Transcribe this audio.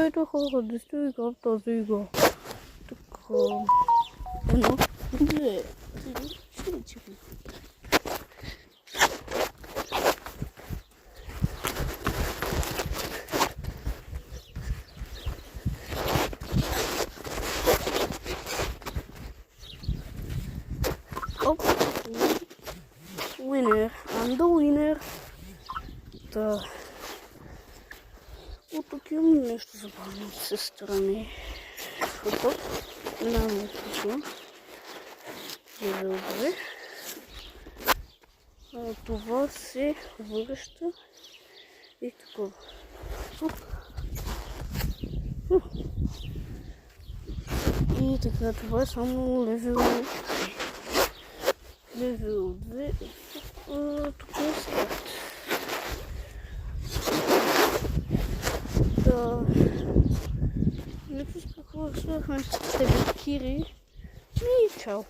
Здравейте хора, да сте игра в тази игра. Така, едно, две, три, четири. Оп, winner, I'm the winner. Да. От тук имам нещо забавно от сестра ми. Хъпък. Няма тук. Добре. Това се връща и такова. И така, това е само левел 2. Левел 2. Тук е старт. Да. Не пусках какво да свърхме с тебе, Кири. И чао.